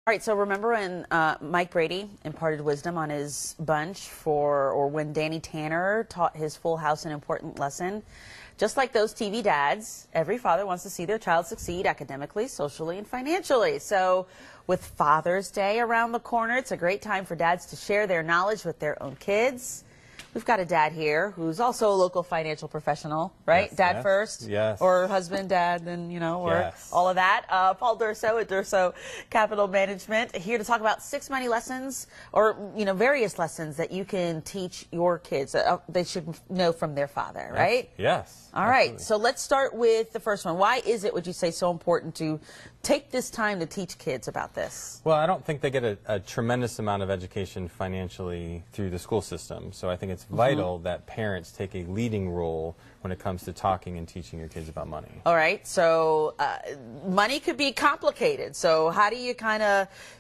All right, so remember when Mike Brady imparted wisdom on his bunch or when Danny Tanner taught his Full House an important lesson? Just like those TV dads, every father wants to see their child succeed academically, socially, and financially. So with Father's Day around the corner, it's a great time for dads to share their knowledge with their own kids. We've got a dad here who's also a local financial professional, right? Yes, Dad yes, first? yes. Or husband, dad, and, you know, or Yes. all of that. Paul Durso at Durso Capital Management, here to talk about 6 money lessons or, you know, various lessons that you can teach your kids. They should know from their father, right? Yes. All right, absolutely. so let's start with the first one. Why is it, would you say, so important to take this time to teach kids about this? Well, I don't think they get a tremendous amount of education financially through the school system. So I think it's vital that parents take a leading role when it comes to talking and teaching your kids about money. All right, so money could be complicated. So how do you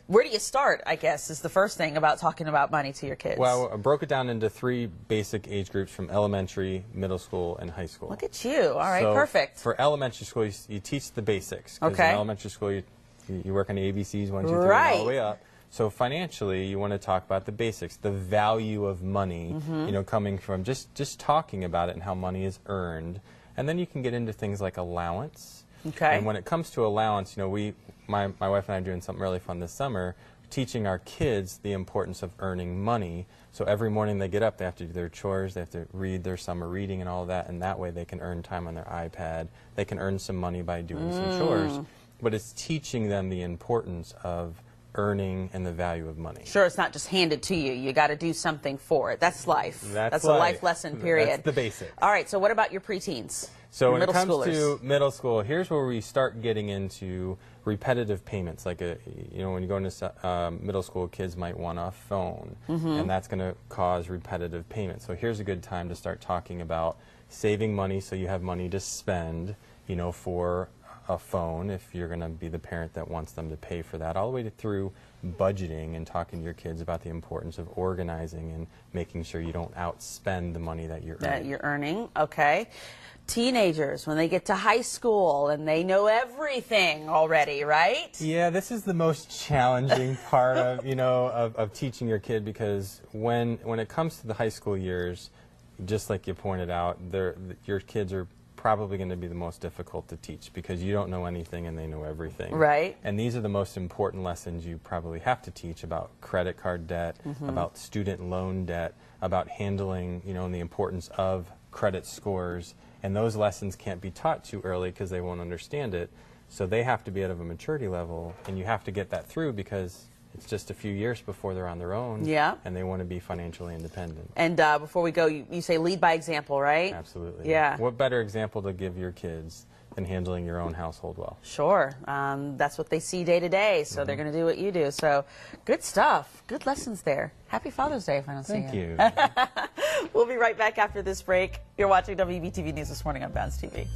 where do you start, I guess, is the first thing about talking about money to your kids? Well, I broke it down into 3 basic age groups from elementary, middle school, and high school. Look at you. All right, So perfect. For elementary school, you teach the basics. 'Cause Okay. in elementary school, you work on the ABCs, 1, 2, 3, Right. all the way up. So financially, you want to talk about the basics, the value of money, you know, coming from just talking about it and how money is earned. And then you can get into things like allowance. Okay. And when it comes to allowance, you know, my wife and I are doing something really fun this summer, teaching our kids the importance of earning money. So every morning they get up, they have to do their chores, they have to read their summer reading and all of that, and that way they can earn time on their iPad. They can earn some money by doing some chores. But it's teaching them the importance of earning and the value of money. Sure, it's not just handed to you. You got to do something for it. That's life. That's a life lesson, period. That's the basics. All right, so what about your preteens? So Your when it middle comes schoolers? to middle school, here's where we start getting into repetitive payments. Like, you know, when you go into middle school, kids might want a phone, and that's going to cause repetitive payments. So here's a good time to start talking about saving money so you have money to spend, you know, for a phone if you're going to be the parent that wants them to pay for that, all the way through budgeting and talking to your kids about the importance of organizing and making sure you don't outspend the money that you're earning. Okay. Teenagers, when they get to high school and they know everything already, right? Yeah, this is the most challenging part of, you know, of teaching your kid, because when it comes to the high school years, just like you pointed out, your kids are probably going to be the most difficult to teach because you don't know anything and they know everything. Right. And these are the most important lessons you probably have to teach about credit card debt, about student loan debt, about handling, you know, and the importance of credit scores. And those lessons can't be taught too early because they won't understand it. So they have to be at a maturity level, and you have to get that through because it's just a few years before they're on their own. Yeah. And they want to be financially independent. And before we go, you say lead by example, right? Absolutely. Yeah. What better example to give your kids than handling your own household well? Sure. That's what they see day to day, so they're going to do what you do. So good stuff. Good lessons there. Happy Father's Day if I don't see you. Thank you. We'll be right back after this break. You're watching WBTV News This Morning on Bounce TV.